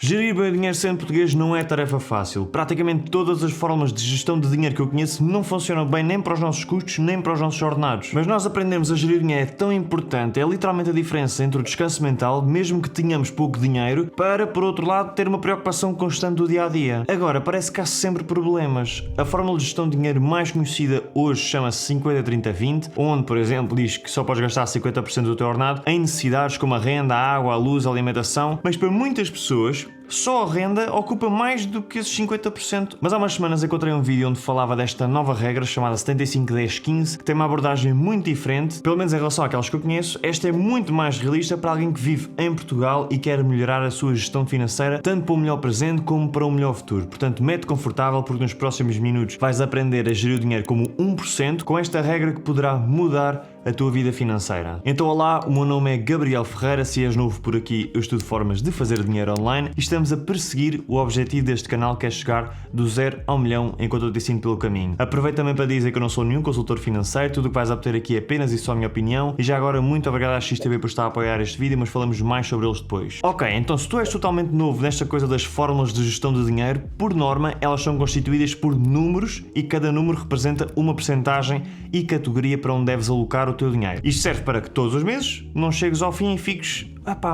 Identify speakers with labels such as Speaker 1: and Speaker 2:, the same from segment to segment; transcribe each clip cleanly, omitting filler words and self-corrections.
Speaker 1: Gerir bem o dinheiro sendo português não é tarefa fácil. Praticamente todas as formas de gestão de dinheiro que eu conheço não funcionam bem nem para os nossos custos, nem para os nossos ordenados. Mas nós aprendermos a gerir dinheiro é tão importante, é literalmente a diferença entre o descanso mental, mesmo que tenhamos pouco dinheiro, para, por outro lado, ter uma preocupação constante do dia-a-dia. Agora, parece que há sempre problemas. A fórmula de gestão de dinheiro mais conhecida hoje chama-se 50-30-20, onde, por exemplo, diz que só podes gastar 50% do teu ordenado em necessidades como a renda, a água, a luz, a alimentação, mas para muitas pessoas só a renda ocupa mais do que esses 50%. Mas há umas semanas encontrei um vídeo onde falava desta nova regra chamada 75-10-15, que tem uma abordagem muito diferente, pelo menos em relação àquelas que eu conheço. Esta é muito mais realista para alguém que vive em Portugal e quer melhorar a sua gestão financeira, tanto para um melhor presente como para um melhor futuro. Portanto, mete confortável porque nos próximos minutos vais aprender a gerir o dinheiro como 1%, com esta regra que poderá mudar a tua vida financeira. Então olá, o meu nome é Gabriel Ferreira, se és novo por aqui eu estudo formas de fazer dinheiro online e estamos a perseguir o objetivo deste canal que é chegar do 0 ao 1 milhão enquanto eu te ensino pelo caminho. Aproveito também para dizer que eu não sou nenhum consultor financeiro, tudo o que vais obter aqui é apenas e só a minha opinião e já agora muito obrigado à XTV por estar a apoiar este vídeo, mas falamos mais sobre eles depois. Ok, então se tu és totalmente novo nesta coisa das fórmulas de gestão de dinheiro, por norma elas são constituídas por números e cada número representa uma percentagem e categoria para onde deves alocar o teu dinheiro. Isto serve para que todos os meses não chegues ao fim e fiques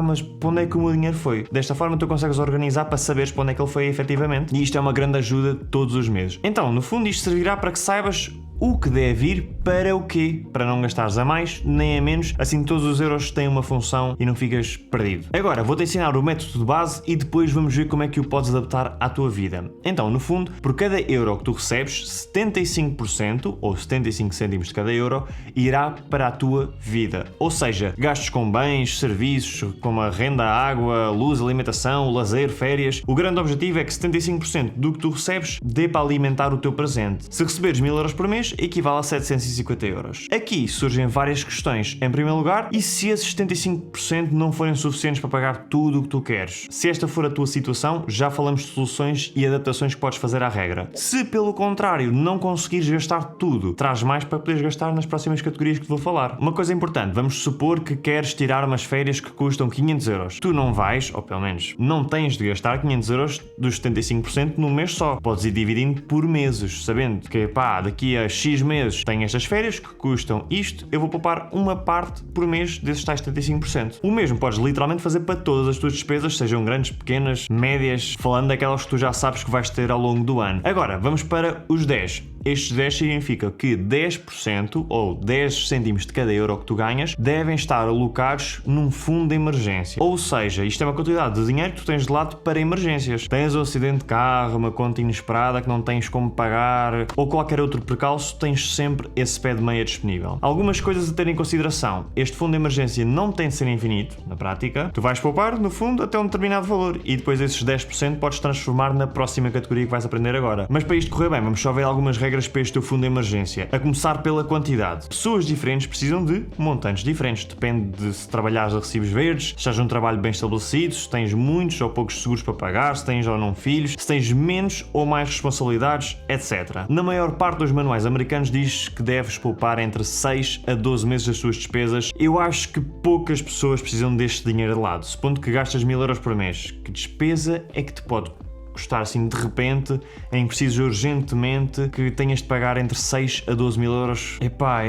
Speaker 1: mas para onde é que o meu dinheiro foi? Desta forma tu consegues organizar para saberes para onde é que ele foi efetivamente e isto é uma grande ajuda todos os meses. Então, no fundo isto servirá para que saibas o que deve ir para o quê? Para não gastares a mais nem a menos, assim todos os euros têm uma função e não ficas perdido. Agora vou-te ensinar o método de base e depois vamos ver como é que o podes adaptar à tua vida. Então, no fundo, por cada euro que tu recebes, 75% ou 75 cêntimos de cada euro irá para a tua vida. Ou seja, gastos com bens, serviços, como a renda, a água, a luz, a alimentação, o lazer, férias. O grande objetivo é que 75% do que tu recebes dê para alimentar o teu presente. Se receberes 1000 euros por mês, equivale a 750 euros. Aqui surgem várias questões. Em primeiro lugar, e se esses 75% não forem suficientes para pagar tudo o que tu queres? Se esta for a tua situação, já falamos de soluções e adaptações que podes fazer à regra. Se, pelo contrário, não conseguires gastar tudo, traz mais para poderes gastar nas próximas categorias que te vou falar. Uma coisa importante, vamos supor que queres tirar umas férias que custam 500 euros. Tu não vais, ou pelo menos não tens de gastar 500 euros dos 75% num mês só. Podes ir dividindo por meses, sabendo que, daqui a X meses tenho estas férias que custam isto, eu vou poupar uma parte por mês desses tais 75%. O mesmo podes literalmente fazer para todas as tuas despesas, sejam grandes, pequenas, médias, falando daquelas que tu já sabes que vais ter ao longo do ano. Agora, vamos para os 10. Estes 10 significa que 10% ou 10 cêntimos de cada euro que tu ganhas devem estar alocados num fundo de emergência. Ou seja, isto é uma quantidade de dinheiro que tu tens de lado para emergências. Tens um acidente de carro, uma conta inesperada que não tens como pagar ou qualquer outro percalço, tens sempre esse pé de meia disponível. Algumas coisas a ter em consideração. Este fundo de emergência não tem de ser infinito, na prática. Tu vais poupar, no fundo, até um determinado valor e depois esses 10% podes transformar na próxima categoria que vais aprender agora. Mas para isto correr bem, vamos só ver algumas regras para este teu fundo de emergência. A começar pela quantidade. Pessoas diferentes precisam de montantes diferentes. Depende de se trabalhares a recibos verdes, se estás num trabalho bem estabelecido, se tens muitos ou poucos seguros para pagar, se tens ou não filhos, se tens menos ou mais responsabilidades, etc. Na maior parte dos manuais americanos diz que deves poupar entre 6 a 12 meses das tuas despesas. Eu acho que poucas pessoas precisam deste dinheiro de lado. Supondo que gastas 1000 euros por mês, que despesa é que te pode custar assim de repente, em que precisas urgentemente que tenhas de pagar entre 6 a 12 mil euros?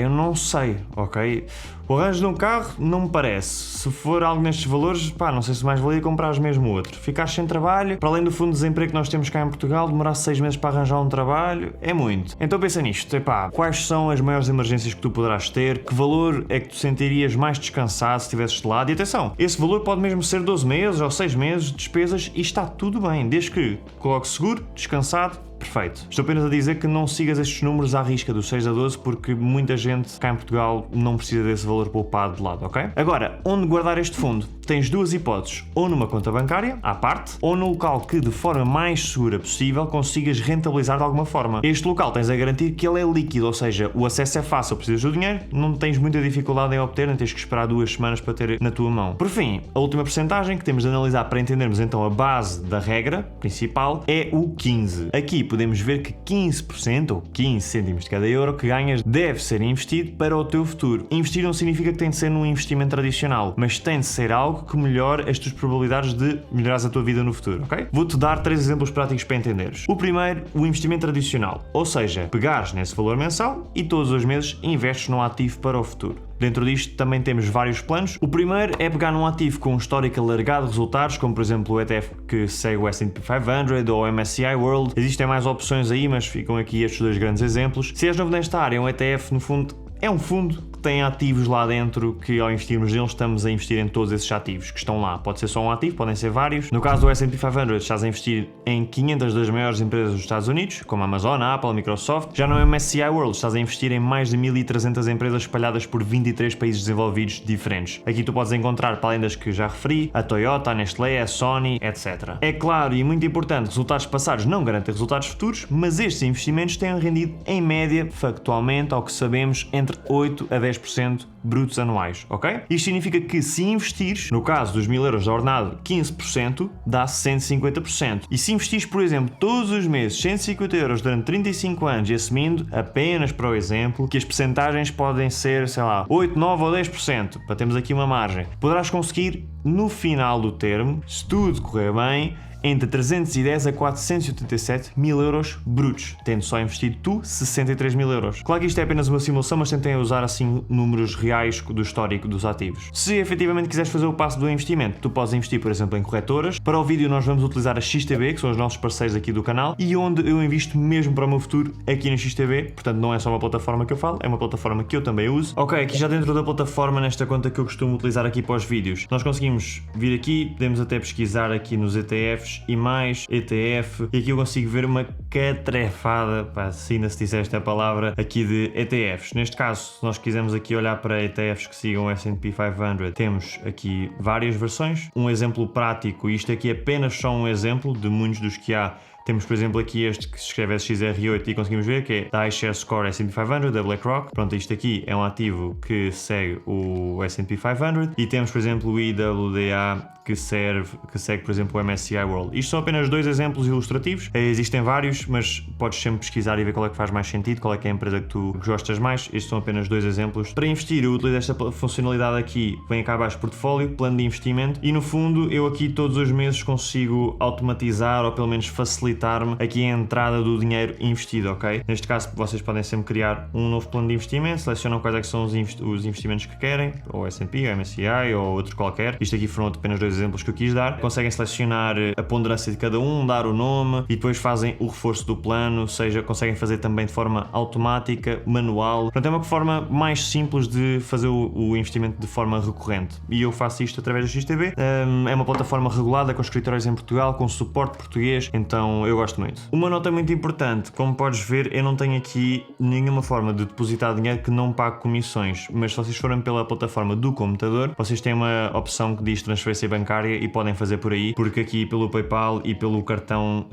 Speaker 1: Eu não sei, ok? O arranjo de um carro não me parece. Se for algo nestes valores, não sei se mais valia comprares mesmo outro. Ficares sem trabalho, para além do fundo de desemprego que nós temos cá em Portugal, demorar 6 meses para arranjar um trabalho, é muito. Então pensa nisto, quais são as maiores emergências que tu poderás ter? Que valor é que tu sentirias mais descansado se estivesses de lado? E atenção, esse valor pode mesmo ser 12 meses ou 6 meses de despesas e está tudo bem, desde que coloque seguro, descansado, perfeito. Estou apenas a dizer que não sigas estes números à risca dos 6 a 12 porque muita gente cá em Portugal não precisa desse valor poupado de lado, ok? Agora, onde guardar este fundo? Tens duas hipóteses, ou numa conta bancária, à parte, ou no local que de forma mais segura possível consigas rentabilizar de alguma forma. Este local tens a garantir que ele é líquido, ou seja, o acesso é fácil, precisas do dinheiro, não tens muita dificuldade em obter, não tens que esperar 2 semanas para ter na tua mão. Por fim, a última percentagem que temos de analisar para entendermos então a base da regra principal é o 15. Aqui podemos ver que 15% ou 15 cêntimos de cada euro que ganhas deve ser investido para o teu futuro. Investir não significa que tem de ser num investimento tradicional, mas tem de ser algo algo que melhore as tuas probabilidades de melhorares a tua vida no futuro, ok? Vou-te dar 3 exemplos práticos para entenderes. O primeiro, o investimento tradicional, ou seja, pegares nesse valor mensal e todos os meses investes num ativo para o futuro. Dentro disto também temos vários planos. O primeiro é pegar num ativo com um histórico alargado de resultados, como por exemplo o ETF que segue o S&P 500 ou o MSCI World. Existem mais opções aí, mas ficam aqui estes 2 grandes exemplos. Se és novo nesta área, um ETF no fundo é um fundo que tem ativos lá dentro que ao investirmos neles estamos a investir em todos esses ativos que estão lá. Pode ser só um ativo, podem ser vários. No caso do S&P 500 estás a investir em 500 das maiores empresas dos Estados Unidos, como a Amazon, a Apple, a Microsoft. Já no MSCI World estás a investir em mais de 1.300 empresas espalhadas por 23 países desenvolvidos diferentes. Aqui tu podes encontrar, para além das que já referi, a Toyota, a Nestlé, a Sony, etc. É claro e muito importante, resultados passados não garantem resultados futuros, mas estes investimentos têm rendido em média, factualmente, ao que sabemos, entre 8 a 10% brutos anuais, ok? Isto significa que se investires, no caso dos 1.000 euros de ordenado, 15%, dá 150%. E se investires, por exemplo, todos os meses 150 euros durante 35 anos e assumindo, apenas para o exemplo, que as percentagens podem ser, sei lá, 8, 9 ou 10%, para termos aqui uma margem, poderás conseguir, no final do termo, se tudo correr bem, entre 310 a 487 mil euros brutos, tendo só investido tu 63 mil euros. Claro que isto é apenas uma simulação, mas tentem usar assim números reais do histórico dos ativos. Se efetivamente quiseres fazer o passo do investimento, tu podes investir, por exemplo, em corretoras. Para o vídeo nós vamos utilizar a XTB, que são os nossos parceiros aqui do canal, e onde eu invisto mesmo para o meu futuro aqui na XTB, portanto não é só uma plataforma que eu falo, é uma plataforma que eu também uso. Ok, aqui já dentro da plataforma, nesta conta que eu costumo utilizar aqui para os vídeos, nós conseguimos vir aqui, podemos até pesquisar aqui nos ETFs, e mais ETF, e aqui eu consigo ver uma catrefada, pá, se ainda se disser esta palavra, aqui de ETFs. Neste caso, se nós quisermos aqui olhar para ETFs que sigam o S&P 500, temos aqui várias versões. Um exemplo prático, isto aqui é apenas só um exemplo de muitos dos que há. Temos, por exemplo, aqui este que se escreve SXR8 e conseguimos ver que é da iShares Score S&P 500 da BlackRock. Pronto, isto aqui é um ativo que segue o S&P 500 e temos, por exemplo, o IWDA que segue, por exemplo, o MSCI World. Isto são apenas 2 exemplos ilustrativos. Existem vários, mas podes sempre pesquisar e ver qual é que faz mais sentido, qual é que é a empresa que tu gostas mais. Estes são apenas 2 exemplos. Para investir, eu utilizo esta funcionalidade aqui, vem cá abaixo portfólio, plano de investimento, e no fundo eu aqui todos os meses consigo automatizar ou pelo menos facilitar-me aqui a entrada do dinheiro investido, ok? Neste caso vocês podem sempre criar um novo plano de investimento, selecionam quais é que são os investimentos que querem, ou S&P, ou MSCI, ou outro qualquer. Isto aqui foram apenas 2 exemplos que eu quis dar. Conseguem selecionar a ponderância de cada um, dar o nome e depois fazem o reforço do plano, ou seja, conseguem fazer também de forma automática, manual. Portanto, é uma forma mais simples de fazer o investimento de forma recorrente. E eu faço isto através da XTB. É uma plataforma regulada com escritórios em Portugal, com suporte português, então eu gosto muito. Uma nota muito importante, como podes ver, eu não tenho aqui nenhuma forma de depositar dinheiro que não pague comissões, mas se vocês forem pela plataforma do computador, vocês têm uma opção que diz transferência bancária e podem fazer por aí, porque aqui pelo PayPal e pelo cartão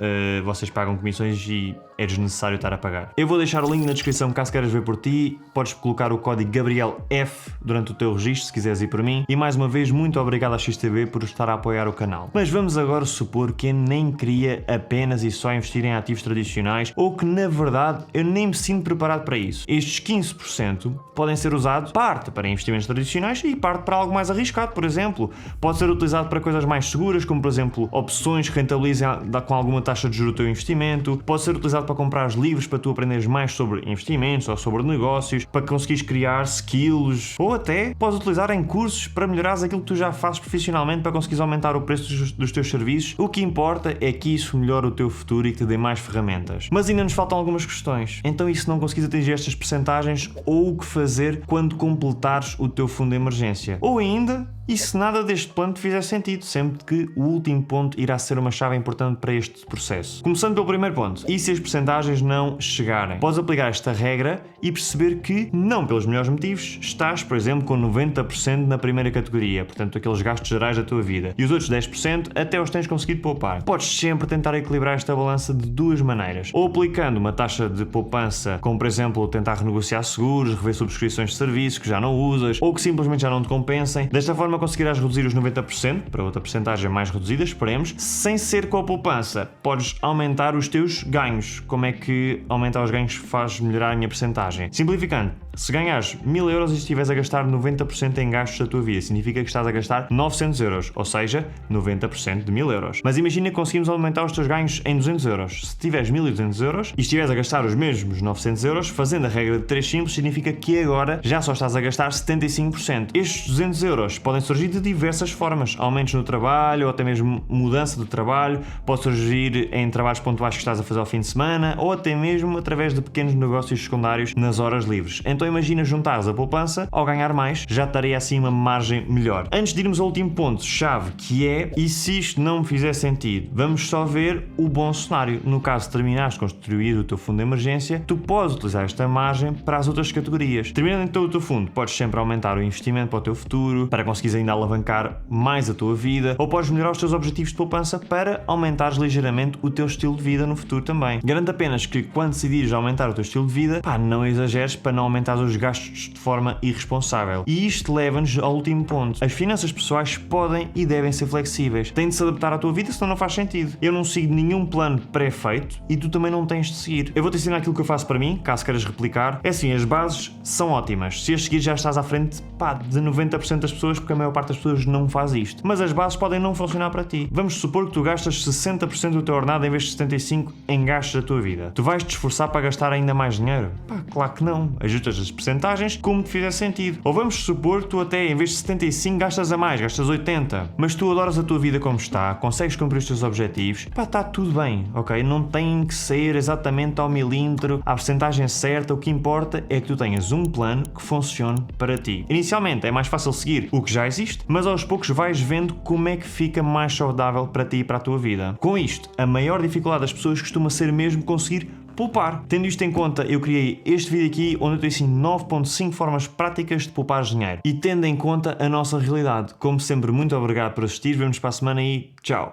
Speaker 1: vocês pagam comissões e é desnecessário estar a pagar. Eu vou deixar o link na descrição caso queiras ver por ti, podes colocar o código GabrielF durante o teu registro se quiseres ir por mim, e mais uma vez muito obrigado à XTB por estar a apoiar o canal. Mas vamos agora supor que eu nem queria apenas e só investir em ativos tradicionais, ou que na verdade eu nem me sinto preparado para isso. Estes 15% podem ser usados parte para investimentos tradicionais e parte para algo mais arriscado, por exemplo. Pode ser utilizado para coisas mais seguras, como por exemplo opções que rentabilizem com alguma taxa de juros o teu investimento. Pode ser utilizado para comprar livros para tu aprenderes mais sobre investimentos ou sobre negócios, para conseguires criar skills, ou até podes utilizar em cursos para melhorares aquilo que tu já fazes profissionalmente, para conseguires aumentar o preço dos teus serviços. O que importa é que isso melhore o teu futuro e que te dê mais ferramentas. Mas ainda nos faltam algumas questões. Então, e se não conseguires atingir estas percentagens, ou o que fazer quando completares o teu fundo de emergência? Ou ainda, e se nada deste plano te fizer sentido, sempre que o último ponto irá ser uma chave importante para este processo. Começando pelo primeiro ponto, e se as percentagens não chegarem? Podes aplicar esta regra e perceber que, não pelos melhores motivos, estás, por exemplo, com 90% na primeira categoria, portanto aqueles gastos gerais da tua vida, e os outros 10% até os tens conseguido poupar. Podes sempre tentar equilibrar esta balança de 2 maneiras, ou aplicando uma taxa de poupança, como por exemplo tentar renegociar seguros, rever subscrições de serviços que já não usas, ou que simplesmente já não te compensem. Desta forma conseguirás reduzir os 90% para outra percentagem mais reduzida, esperemos, sem ser com a poupança. Podes aumentar os teus ganhos. Como é que aumentar os ganhos faz melhorar a minha percentagem? Simplificando, Se ganhares 1000 euros e estiveres a gastar 90% em gastos da tua vida, significa que estás a gastar 900 euros, ou seja, 90% de 1000 euros. Mas imagina que conseguimos aumentar os teus ganhos em 200 euros. Se tiveres 1200 euros e estiveres a gastar os mesmos 900 euros, fazendo a regra de 3 simples, significa que agora já só estás a gastar 75%. Estes 200 euros podem surgir de diversas formas, aumentos no trabalho ou até mesmo mudança do trabalho, pode surgir em trabalhos pontuais que estás a fazer ao fim de semana ou até mesmo através de pequenos negócios secundários nas horas livres. Então imagina juntares a poupança, ao ganhar mais, já estaria assim uma margem melhor. Antes de irmos ao último ponto chave, que é, e se isto não me fizer sentido, vamos só ver o bom cenário. No caso de terminares de construir o teu fundo de emergência, tu podes utilizar esta margem para as outras categorias. Terminando então o teu fundo, podes sempre aumentar o investimento para o teu futuro, para conseguires ainda alavancar mais a tua vida, ou podes melhorar os teus objetivos de poupança para aumentares ligeiramente o teu estilo de vida no futuro também. Garanto apenas que quando decidires aumentar o teu estilo de vida, não exageres para não aumentar os gastos de forma irresponsável. E isto leva-nos ao último ponto. As finanças pessoais podem e devem ser flexíveis. Têm de se adaptar à tua vida, senão não faz sentido. Eu não sigo nenhum plano pré-feito e tu também não tens de seguir. Eu vou-te ensinar aquilo que eu faço para mim, caso queiras replicar. É assim, as bases são ótimas. Se as seguir já estás à frente, de 90% das pessoas, porque a maior parte das pessoas não faz isto. Mas as bases podem não funcionar para ti. Vamos supor que tu gastas 60% do teu ordenado em vez de 75% em gastos da tua vida. Tu vais te esforçar para gastar ainda mais dinheiro? Claro que não. Ajustas as percentagens como te fizer sentido. Ou vamos supor que tu até em vez de 75 gastas a mais, gastas 80. Mas tu adoras a tua vida como está, consegues cumprir os teus objetivos, está tudo bem, ok? Não tem que ser exatamente ao milímetro, à percentagem certa. O que importa é que tu tenhas um plano que funcione para ti. Inicialmente é mais fácil seguir o que já existe, mas aos poucos vais vendo como é que fica mais saudável para ti e para a tua vida. Com isto, a maior dificuldade das pessoas costuma ser mesmo conseguir poupar. Tendo isto em conta, eu criei este vídeo aqui onde eu te ensino 9.5 formas práticas de poupar dinheiro. E tendo em conta a nossa realidade. Como sempre, muito obrigado por assistir. Vemo-nos para a semana e tchau!